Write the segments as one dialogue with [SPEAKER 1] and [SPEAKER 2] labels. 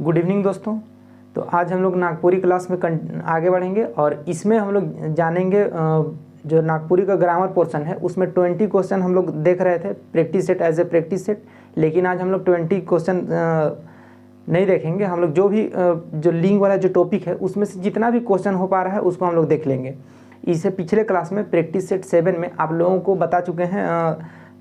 [SPEAKER 1] Good evening दोस्तों। तो आज हम लोग नागपुरी क्लास में आगे बढ़ेंगे और इसमें हम लोग जानेंगे जो नागपुरी का ग्रामर पोर्शन है उसमें 20 क्वेश्चन हम लोग देख रहे थे practice set as a practice set. लेकिन आज हम लोग 20 क्वेश्चन नहीं देखेंगे। हम लोग जो भी जो लिंग वाला जो टॉपिक है उसमें से जितना भी क्वेश्चन हो पा रहा है उसको हम लोग देख लेंगे। इसे पिछले क्लास में प्रैक्टिस सेट 7 में आप लोगों को बता चुके हैं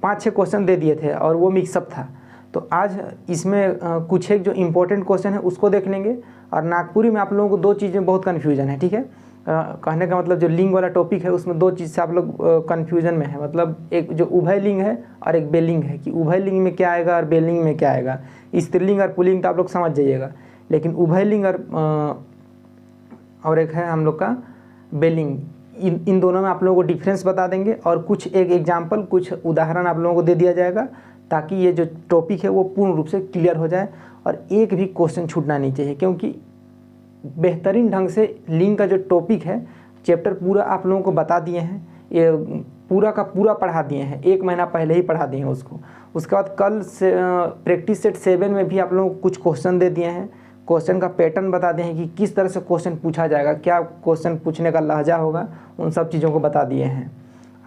[SPEAKER 1] 5-6 क्वेश्चन दे दिए थे और वो मिक्सअप था। तो आज इसमें कुछ एक जो इम्पोर्टेंट क्वेश्चन है उसको देख लेंगे। और नागपुरी में आप लोगों को दो चीज़ें बहुत कन्फ्यूजन है, ठीक है। कहने का मतलब जो लिंग वाला टॉपिक है उसमें दो चीज़ से आप लोग कन्फ्यूजन में है। मतलब एक जो उभय लिंग है और एक बेलिंग है कि उभय लिंग में क्या आएगा और बेलिंग में क्या आएगा। स्त्रीलिंग और पुल्लिंग तो आप लोग समझ जाइएगा, लेकिन उभय लिंग और एक है हम लोग का बेलिंग, इन दोनों में आप लोगों को डिफरेंस बता देंगे और कुछ एक एग्जाम्पल कुछ उदाहरण आप लोगों को दे दिया जाएगा ताकि ये जो टॉपिक है वो पूर्ण रूप से क्लियर हो जाए और एक भी क्वेश्चन छूटना नहीं चाहिए। क्योंकि बेहतरीन ढंग से लिंग का जो टॉपिक है चैप्टर पूरा आप लोगों को बता दिए हैं, ये पूरा का पूरा पढ़ा दिए हैं, 1 महीना पहले ही पढ़ा दिए हैं उसको। उसके बाद कल से प्रैक्टिस सेट 7 में भी आप लोगों को कुछ क्वेश्चन दे दिए हैं, क्वेश्चन का पैटर्न बता दिए हैं कि किस तरह से क्वेश्चन पूछा जाएगा, क्या क्वेश्चन पूछने का लहजा होगा, उन सब चीज़ों को बता दिए हैं।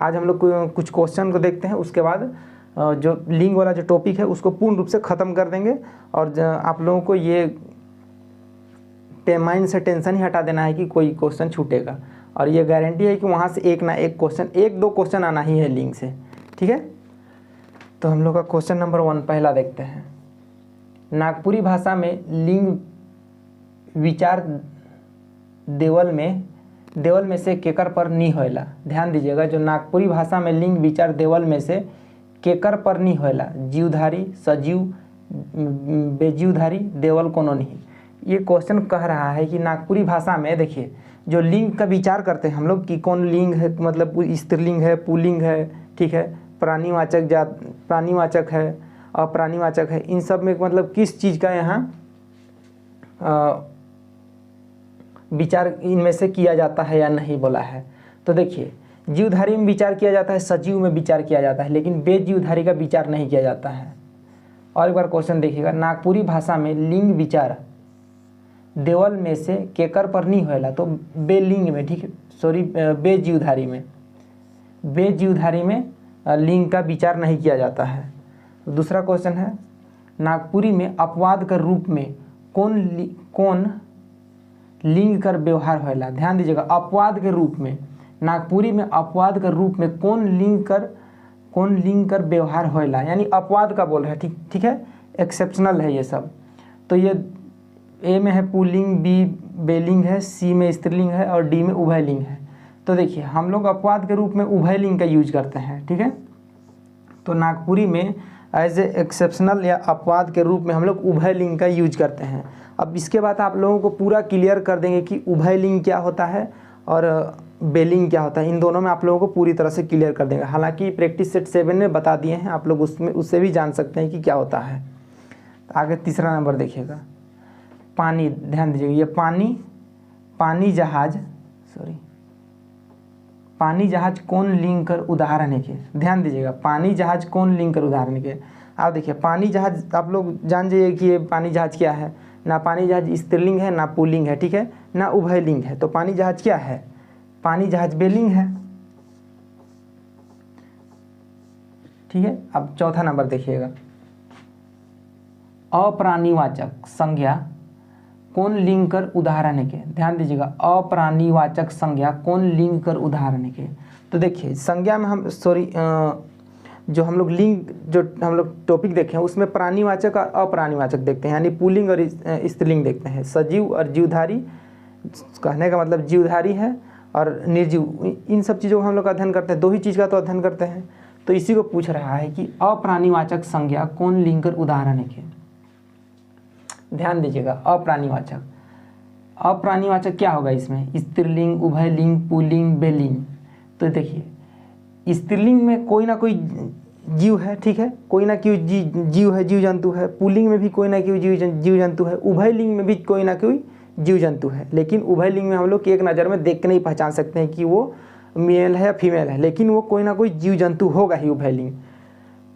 [SPEAKER 1] आज हम लोग कुछ क्वेश्चन को देखते हैं, उसके बाद जो लिंग वाला जो टॉपिक है उसको पूर्ण रूप से ख़त्म कर देंगे। और आप लोगों को ये माइंड से टेंशन ही हटा देना है कि कोई क्वेश्चन छूटेगा, और ये गारंटी है कि वहाँ से एक ना एक क्वेश्चन, 1-2 क्वेश्चन आना ही है लिंग से, ठीक है। तो हम लोग का क्वेश्चन नंबर 1 पहला देखते हैं। नागपुरी भाषा में लिंग विचार देवल में से केकर पर नी होएला। ध्यान दीजिएगा, जो नागपुरी भाषा में लिंग विचार देवल में से केकर पर नी होएला, जीवधारी, सजीव, बेजीवधारी, देवल कोनो नहीं। ये क्वेश्चन कह रहा है कि नागपुरी भाषा में देखिए जो लिंग का विचार करते हैं हम लोग कि कौन लिंग है, मतलब स्त्रीलिंग है, पुल्लिंग है, ठीक है, प्राणीवाचक है, अप्राणीवाचक है, इन सब में मतलब किस चीज़ का यहाँ विचार इनमें से किया जाता है या नहीं बोला है। तो देखिए जीवधारी में विचार किया जाता है, सजीव में विचार किया जाता है, लेकिन बेजीवधारी का विचार नहीं किया जाता है। और एक बार क्वेश्चन देखिएगा, नागपुरी भाषा में लिंग विचार देवल में से केकर पर नहीं होएला, तो बेलिंग में, ठीक है, सॉरी, बेजीवधारी में लिंग का विचार नहीं किया जाता है। दूसरा क्वेश्चन है, नागपुरी में अपवाद के रूप में कौन लिंग कर व्यवहार होएला। ध्यान दीजिएगा, अपवाद के रूप में, नागपुरी में अपवाद के रूप में कौन लिंग कर व्यवहार होएला, यानी अपवाद का बोल है, ठीक है, एक्सेप्शनल है ये सब। तो ये ए में है पुल्लिंग, बी बेलिंग है, सी में स्त्रीलिंग है और डी में उभय लिंग है। तो देखिए हम लोग अपवाद के रूप में उभय लिंग का यूज करते हैं, ठीक है। तो नागपुरी में एज ए एक्सेप्शनल या अपवाद के रूप में हम लोग उभय लिंग का यूज करते हैं। अब इसके बाद आप लोगों को पूरा क्लियर कर देंगे कि उभय लिंग क्या होता है और बेलिंग क्या होता है। इन दोनों में आप लोगों को पूरी तरह से क्लियर कर देंगे। हालांकि प्रैक्टिस सेट 7 में बता दिए हैं, आप लोग उससे भी जान सकते हैं कि क्या होता है। आगे तीसरा नंबर देखिएगा, पानी। ध्यान दीजिएगा, ये पानी जहाज कौन लिंग कर उदाहरण है के। ध्यान दीजिएगा, पानी जहाज कौन लिंग कर उदाहरण के। आप देखिए पानी जहाज आप लोग जान जाइए कि ये पानी जहाज क्या है। ना पानी जहाज स्त्रीलिंग है, ना पुल्लिंग है, ठीक है, ना उभय लिंग है। तो पानी जहाज क्या है, पानी जहाज बेलिंग है, ठीक है। अब चौथा नंबर देखिएगा, अप्राणीवाचक संज्ञा कौन लिंग कर उदाहरण है के। ध्यान दीजिएगा, अप्राणीवाचक संज्ञा कौन लिंग कर उदाहरण है के। तो देखिए संज्ञा में हम जो हम लोग लिंग जो हम लोग टॉपिक देखे हैं उसमें प्राणीवाचक और अप्राणीवाचक देखते हैं, यानी पुल्लिंग और स्त्रीलिंग देखते हैं। सजीव और जीवधारी, कहने का मतलब जीवधारी है और निर्जीव, इन सब चीज़ों को हम लोग अध्ययन करते हैं। 2 ही चीज़ का तो अध्ययन करते हैं। तो इसी को पूछ रहा है कि अप्राणीवाचक संज्ञा कौन लिंग कर उदाहरण है के। ध्यान दीजिएगा, अप्राणीवाचक क्या होगा इसमें, स्त्रीलिंग, उभय लिंग, पुल्लिंग, बेलिंग। तो देखिए स्त्रीलिंग में कोई ना कोई जीव है, ठीक है, कोई ना कोई जीव है, जीव जंतु है। पुल्लिंग में भी कोई ना कोई जीव जंतु है। उभय लिंग में भी कोई ना कोई जीव जंतु है। लेकिन उभय लिंग में हम लोग एक नज़र में देख के नहीं पहचान सकते हैं कि वो मेल है या फीमेल है, लेकिन वो कोई ना कोई जीव जंतु होगा ही उभय लिंग।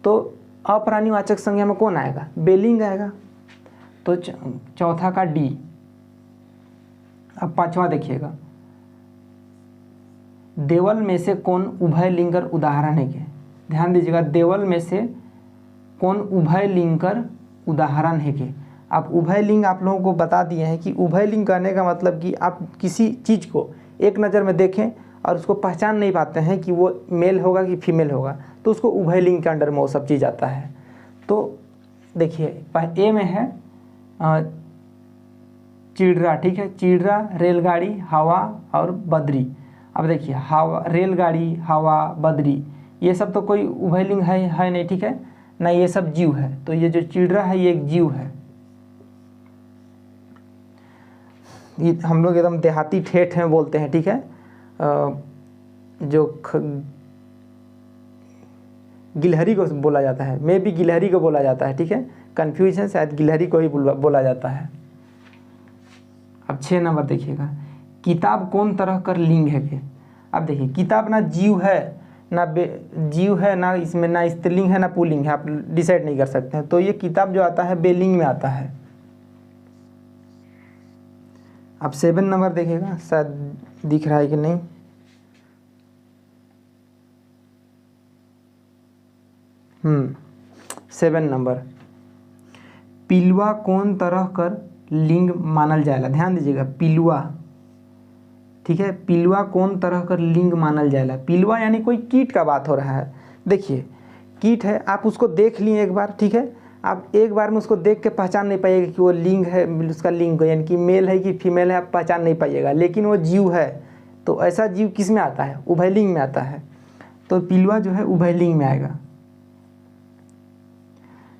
[SPEAKER 1] तो अप्राणीवाचक संज्ञा में कौन आएगा, बेलिंग आएगा। तो चौथा का डी। अब पांचवा देखिएगा, देवल में से कौन उभयलिंगर उदाहरण है के। ध्यान दीजिएगा, देवल में से कौन उभयलिंगर उदाहरण है के। आप उभयलिंग आप लोगों को बता दिए हैं कि उभयलिंग कहने का मतलब कि आप किसी चीज़ को एक नज़र में देखें और उसको पहचान नहीं पाते हैं कि वो मेल होगा कि फीमेल होगा, तो उसको उभयलिंग के अंडर में वो सब चीज़ आता है। तो देखिए ए में है चिड़रा, ठीक है, चिड़रा, रेलगाड़ी, हवा और बद्री। अब देखिए हवा, रेलगाड़ी, हवा, बद्री, ये सब तो कोई उभयलिंग है नहीं, ठीक है ना, ये सब जीव है। तो ये जो चिड़रा है ये एक जीव है। ये हम लोग एकदम देहाती ठेठ में बोलते हैं, ठीक है, जो गिलहरी को बोला जाता है, मे भी गिलहरी को बोला जाता है, ठीक है, कन्फ्यूज है, शायद गिलहरी को ही बोला जाता है। अब 6 नंबर देखिएगा, किताब कौन तरह कर लिंग है के। अब देखिए किताब ना जीव है ना जीव है, ना इसमें ना स्त्रीलिंग है ना पुल्लिंग है, आप डिसाइड नहीं कर सकते हैं। तो ये किताब जो आता है बेलिंग में आता है। अब 7 नंबर देखिएगा, शायद दिख रहा है कि नहीं, 7 नंबर, पिलुआ कौन तरह कर लिंग मानल जाएगा। ध्यान दीजिएगा, पिलुआ, ठीक है, पिलुआ कौन तरह कर लिंग मानल जाएगा। पिलुआ यानी कोई कीट का बात हो रहा है। देखिए कीट है, आप उसको देख लिए एक बार, ठीक है, आप एक बार में उसको देख के पहचान नहीं पाइएगा कि वो लिंग है, उसका लिंग यानी कि मेल है कि फीमेल है, आप पहचान नहीं पाइएगा, लेकिन वो जीव है। तो ऐसा जीव किस में आता है, उभयलिंग में आता है। तो पिलुआ जो है उभयलिंग में आएगा।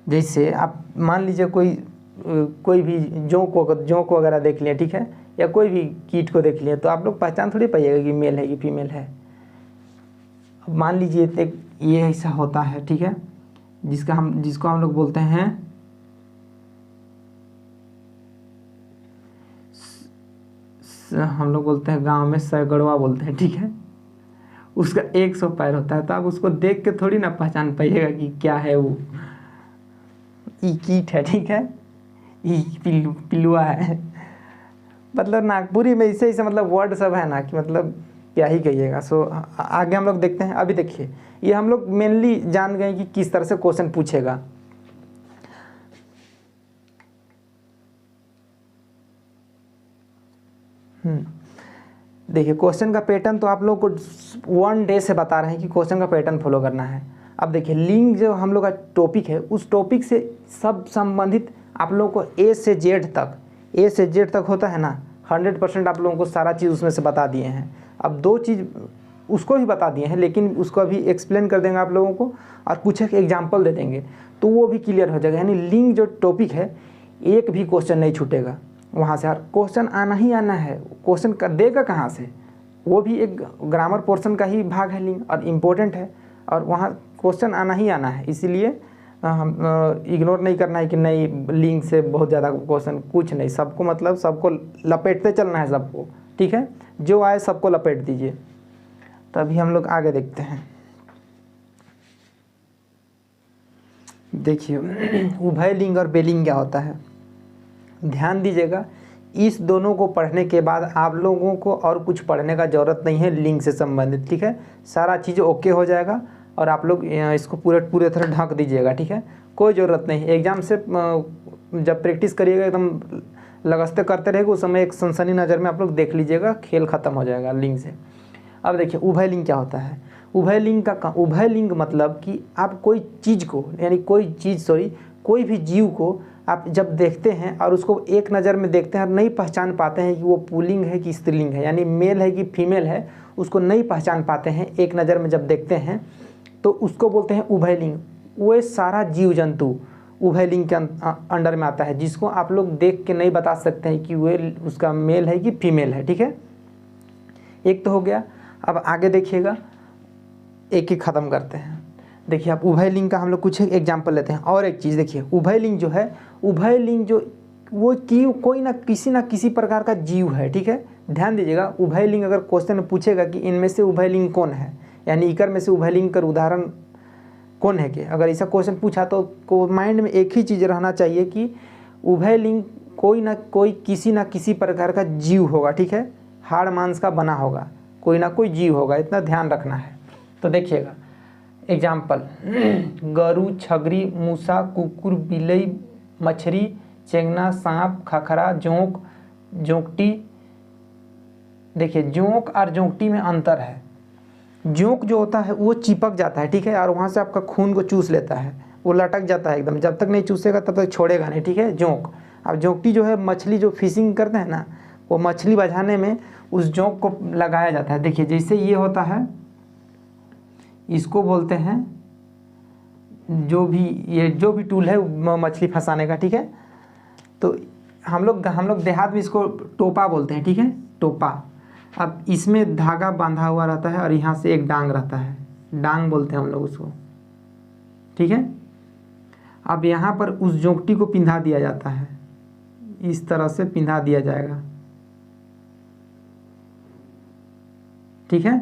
[SPEAKER 1] जैसे आप मान लीजिए कोई भी जोंक वगैरह देख लिया, ठीक है, या कोई भी कीट को देख लिया, तो आप लोग पहचान थोड़ी पाइएगा कि मेल है कि फीमेल है। अब मान लीजिए ये ऐसा होता है, ठीक है, जिसको हम लोग बोलते हैं गांव में सैकड़वा बोलते हैं, ठीक है, उसका 100 पैर होता है। तो आप उसको देख के थोड़ी ना पहचान पाइएगा कि क्या है वो, ई कीट है, ठीक है, ई पिलुआ है। मतलब नागपुरी में ऐसे मतलब वर्ड सब है ना कि मतलब क्या ही कहिएगा। सो आगे हम लोग देखते हैं। अभी देखिए ये हम लोग मेनली जान गए कि किस तरह से क्वेश्चन पूछेगा। देखिए क्वेश्चन का पैटर्न तो आप लोग को 1 डे से बता रहे हैं कि क्वेश्चन का पैटर्न फॉलो करना है। अब देखिए लिंग जो हम लोग का टॉपिक है, उस टॉपिक से सब संबंधित आप लोगों को ए से जेड तक होता है ना, 100% आप लोगों को सारा चीज़ उसमें से बता दिए हैं। अब 2 चीज़ उसको भी बता दिए हैं, लेकिन उसको अभी एक्सप्लेन कर देंगे आप लोगों को और कुछ एक एग्जाम्पल दे देंगे, तो वो भी क्लियर हो जाएगा। यानी लिंग जो टॉपिक है, एक भी क्वेश्चन नहीं छूटेगा वहाँ से। हर क्वेश्चन आना ही आना है। क्वेश्चन कर देगा कहाँ से, वो भी एक ग्रामर पोर्शन का ही भाग है लिंग, और इम्पोर्टेंट है, और वहाँ क्वेश्चन आना ही आना है। इसीलिए हम इग्नोर नहीं करना है कि नहीं लिंक से बहुत ज़्यादा क्वेश्चन, कुछ नहीं, सबको मतलब सबको लपेटते चलना है सबको, ठीक है, जो आए सबको लपेट दीजिए। तो अभी हम लोग आगे देखते हैं। देखिए उभयलिंग और बेलिंग क्या होता है, ध्यान दीजिएगा। इस दोनों को पढ़ने के बाद आप लोगों को और कुछ पढ़ने का ज़रूरत नहीं है लिंग से संबंधित, ठीक है, सारा चीज़ ओके हो जाएगा और आप लोग इसको पूरे तरह ढक दीजिएगा, ठीक है, कोई ज़रूरत नहीं। एग्ज़ाम से जब प्रैक्टिस करिएगा एकदम लगस्ते करते रहेगा, उस समय एक सनसनी नज़र में आप लोग देख लीजिएगा, खेल ख़त्म हो जाएगा लिंग से। अब देखिए उभयलिंग क्या होता है। उभयलिंग मतलब कि आप कोई चीज़ को, यानी कोई भी जीव को आप जब देखते हैं और उसको एक नज़र में देखते हैं और नहीं पहचान पाते हैं कि वो पुल्लिंग है कि स्त्रीलिंग है, यानी मेल है कि फीमेल है, उसको नहीं पहचान पाते हैं एक नज़र में जब देखते हैं, तो उसको बोलते हैं उभयलिंग। वो सारा जीव जंतु उभयलिंग के अंडर में आता है, जिसको आप लोग देख के नहीं बता सकते हैं कि वो उसका मेल है कि फीमेल है, ठीक है, एक तो हो गया। अब आगे देखिएगा, एक एक ख़त्म करते हैं। देखिए आप उभयलिंग का हम लोग कुछ एग्जाम्पल लेते हैं। और एक चीज़ देखिए, उभयलिंग जो है, उभयलिंग जो वो कोई ना किसी प्रकार का जीव है, ठीक है, ध्यान दीजिएगा। उभयलिंग अगर क्वेश्चन में पूछेगा कि इनमें से उभयलिंग कौन है, यानी इकर में से उभयलिंग का उदाहरण कौन है के, अगर ऐसा क्वेश्चन पूछा तो माइंड में एक ही चीज़ रहना चाहिए कि उभय लिंग कोई ना कोई किसी ना किसी प्रकार का जीव होगा, ठीक है, हाड़ मांस का बना होगा, कोई ना कोई जीव होगा, इतना ध्यान रखना है। तो देखिएगा एग्जाम्पल, गरु, छगरी, मूसा, कुकुर, बिल्ली, मछली, चेंगना, सांप, खखरा, जोंक, जोंकटी। देखिए जोंक और जोंकटी में अंतर है। जोंक जो होता है वो चिपक जाता है, ठीक है, और वहाँ से आपका खून को चूस लेता है, वो लटक जाता है एकदम, जब तक नहीं चूसेगा तब तक छोड़ेगा नहीं, ठीक है, जोंक। अब जोंकटी जो है मछली जो फिशिंग करते हैं ना, वो मछली बझाने में उस जोंक को लगाया जाता है। देखिए जैसे ये होता है, इसको बोलते हैं जो भी टूल है मछली फंसाने का, ठीक है। तो हम लोग देहात में इसको टोपा बोलते हैं, ठीक है, टोपा। अब इसमें धागा बांधा हुआ रहता है और यहाँ से एक डांग रहता है, डांग बोलते हैं हम लोग उसको, ठीक है। अब यहाँ पर उस जोंकटी को पिंधा दिया जाता है, इस तरह से पिंधा दिया जाएगा, ठीक है,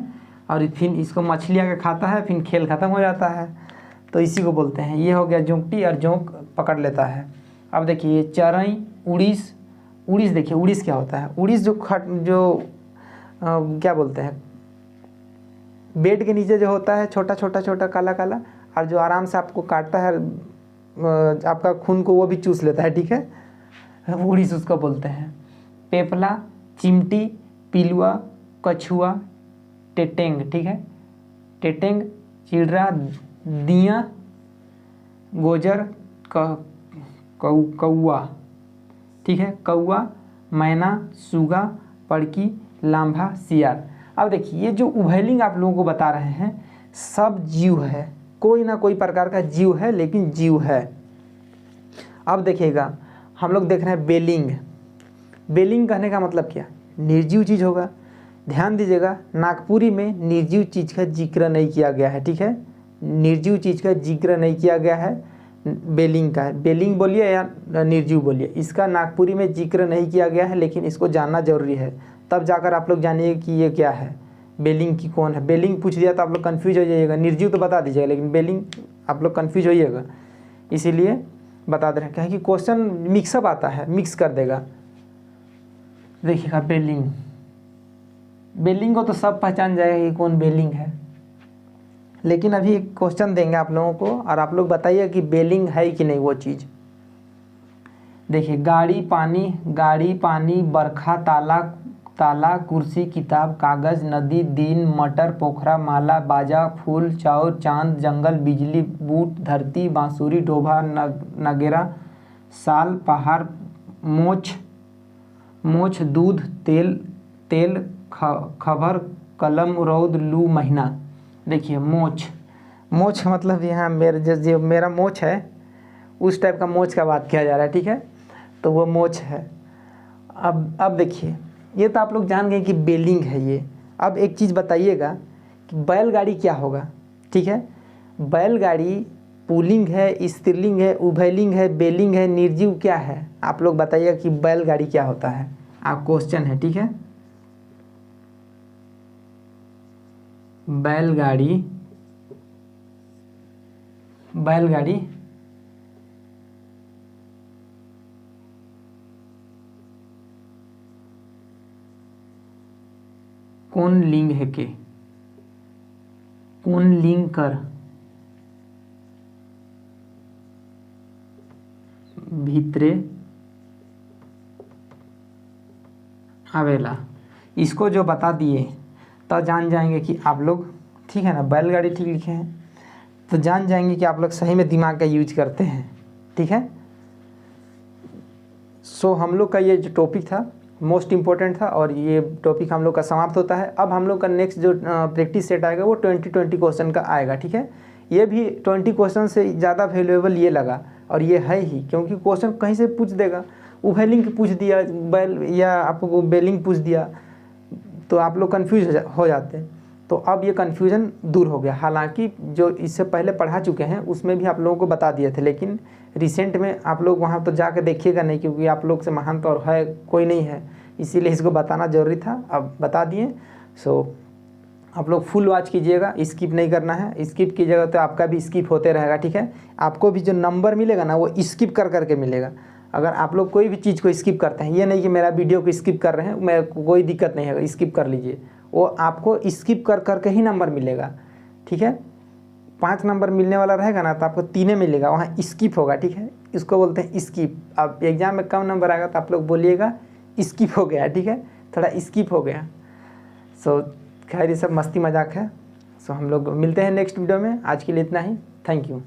[SPEAKER 1] और फिर इसको मछली आके खाता है, फिर खेल खत्म हो जाता है। तो इसी को बोलते हैं, ये हो गया जोंकटी, और जोंक पकड़ लेता है। अब देखिए ये चरई, उड़ीस। उड़ीस देखिए, उड़ीस क्या होता है, उड़ीस क्या बोलते हैं, बेड के नीचे जो होता है छोटा छोटा काला काला, और जो आराम से आपको काटता है, आपका खून को वो भी चूस लेता है, ठीक है, उड़ीस उसको बोलते हैं। पेपला, चिमटी, पिलुआ, कछुआ, टेटेंग, ठीक है, टेटेंग, चिड़रा, दिया, गोजर, कौआ, ठीक है, कौआ, मैना, सुगा, पड़की, लांभा, सियार। अब देखिए ये जो उभयलिंग आप लोगों को बता रहे हैं सब जीव है, कोई ना कोई प्रकार का जीव है, लेकिन जीव है। अब देखिएगा हम लोग देख रहे हैं बेलिंग। बेलिंग कहने का मतलब क्या, निर्जीव चीज़ होगा। ध्यान दीजिएगा नागपुरी में निर्जीव चीज़ का जिक्र नहीं किया गया है, ठीक है, निर्जीव चीज़ का जिक्र नहीं किया गया है, बेलिंग का है। बेलिंग बोलिए या निर्जीव बोलिए, इसका नागपुरी में जिक्र नहीं किया गया है, लेकिन इसको जानना जरूरी है, तब जाकर आप लोग जानिए कि ये क्या है, बेलिंग की कौन है। बेलिंग पूछ दिया तो आप लोग कन्फ्यूज हो जाइएगा, निर्जीव तो बता दीजिएगा, लेकिन बेलिंग आप लोग कन्फ्यूज होइएगा, इसीलिए बता दे रहे हैं। क्या है कि क्वेश्चन मिक्सअप आता है, मिक्स कर देगा। देखिएगा बेलिंग, बेलिंग को तो सब पहचान जाएगा कि कौन बेलिंग है, लेकिन अभी एक क्वेश्चन देंगे आप लोगों को और आप लोग बताइए कि बेलिंग है कि नहीं वो चीज़। देखिए गाड़ी पानी, बरखा, ताला, कुर्सी, किताब, कागज, नदी, दिन, मटर, पोखरा, माला, बाजा, फूल, चाउर, चांद, जंगल, बिजली, बूट, धरती, बांसुरी, डोभा, नगेरा, साल, पहाड़, मोछ, दूध, तेल, खबर, कलम, रौद, लू, महीना। देखिए मोछ मतलब यहाँ जो मेरा मोछ है उस टाइप का मोछ का बात किया जा रहा है, ठीक है, तो वो मोछ है। अब देखिए ये तो आप लोग जान गए कि बेलिंग है ये। अब एक चीज़ बताइएगा कि बैलगाड़ी क्या होगा, ठीक है। बैलगाड़ी पुल्लिंग है, स्त्रीलिंग है, उभयलिंग है, बेलिंग है, निर्जीव क्या है, आप लोग बताइएगा कि बैलगाड़ी क्या होता है। आप क्वेश्चन है, ठीक है। बैलगाड़ी कौन लिंग है के, कौन लिंग कर भीतरे आवेला। इसको जो बता दिए तो जान जाएंगे कि आप लोग, ठीक है ना, बैलगाड़ी ठीक लिखे हैं तो जान जाएंगे कि आप लोग सही में दिमाग का यूज करते हैं, ठीक है। सो हम लोग का ये जो टॉपिक था मोस्ट इम्पोर्टेंट था और ये टॉपिक हम लोग का समाप्त होता है। अब हम लोग का नेक्स्ट जो प्रैक्टिस सेट आएगा वो 20 क्वेश्चन का आएगा, ठीक है। ये भी 20 क्वेश्चन से ज़्यादा वैल्यूएबल ये लगा और ये है ही, क्योंकि क्वेश्चन कहीं से पूछ देगा, उभयलिंग पूछ दिया बैल या आपको बेलिंग पूछ दिया तो आप लोग कन्फ्यूज हो जाते। तो अब ये कन्फ्यूज़न दूर हो गया। हालांकि जो इससे पहले पढ़ा चुके हैं उसमें भी आप लोगों को बता दिए थे, लेकिन रिसेंट में आप लोग वहाँ तो जाकर देखिएगा नहीं, क्योंकि आप लोग से महान तो और है कोई नहीं है, इसीलिए इसको बताना ज़रूरी था, अब बता दिए। सो आप लोग फुल वॉच कीजिएगा, स्किप नहीं करना है, स्किप कीजिएगा तो आपका भी स्किप होते रहेगा, ठीक है। आपको भी जो नंबर मिलेगा ना वो स्किप कर करके मिलेगा। अगर आप लोग कोई भी चीज़ को स्किप करते हैं, ये नहीं कि मेरा वीडियो को स्किप कर रहे हैं, मैं कोई दिक्कत नहीं है, स्किप कर लीजिए, वो आपको स्किप कर करके ही नंबर मिलेगा, ठीक है। 5 नंबर मिलने वाला रहेगा ना तो आपको 3 मिलेगा, वहाँ स्किप होगा, ठीक है, इसको बोलते हैं स्किप। अब एग्जाम में कम नंबर आएगा तो आप लोग बोलिएगा स्किप हो गया, ठीक है, थोड़ा स्किप हो गया। सो खैर ये सब मस्ती मजाक है। सो हम लोग मिलते हैं नेक्स्ट वीडियो में, आज के लिए इतना ही, थैंक यू।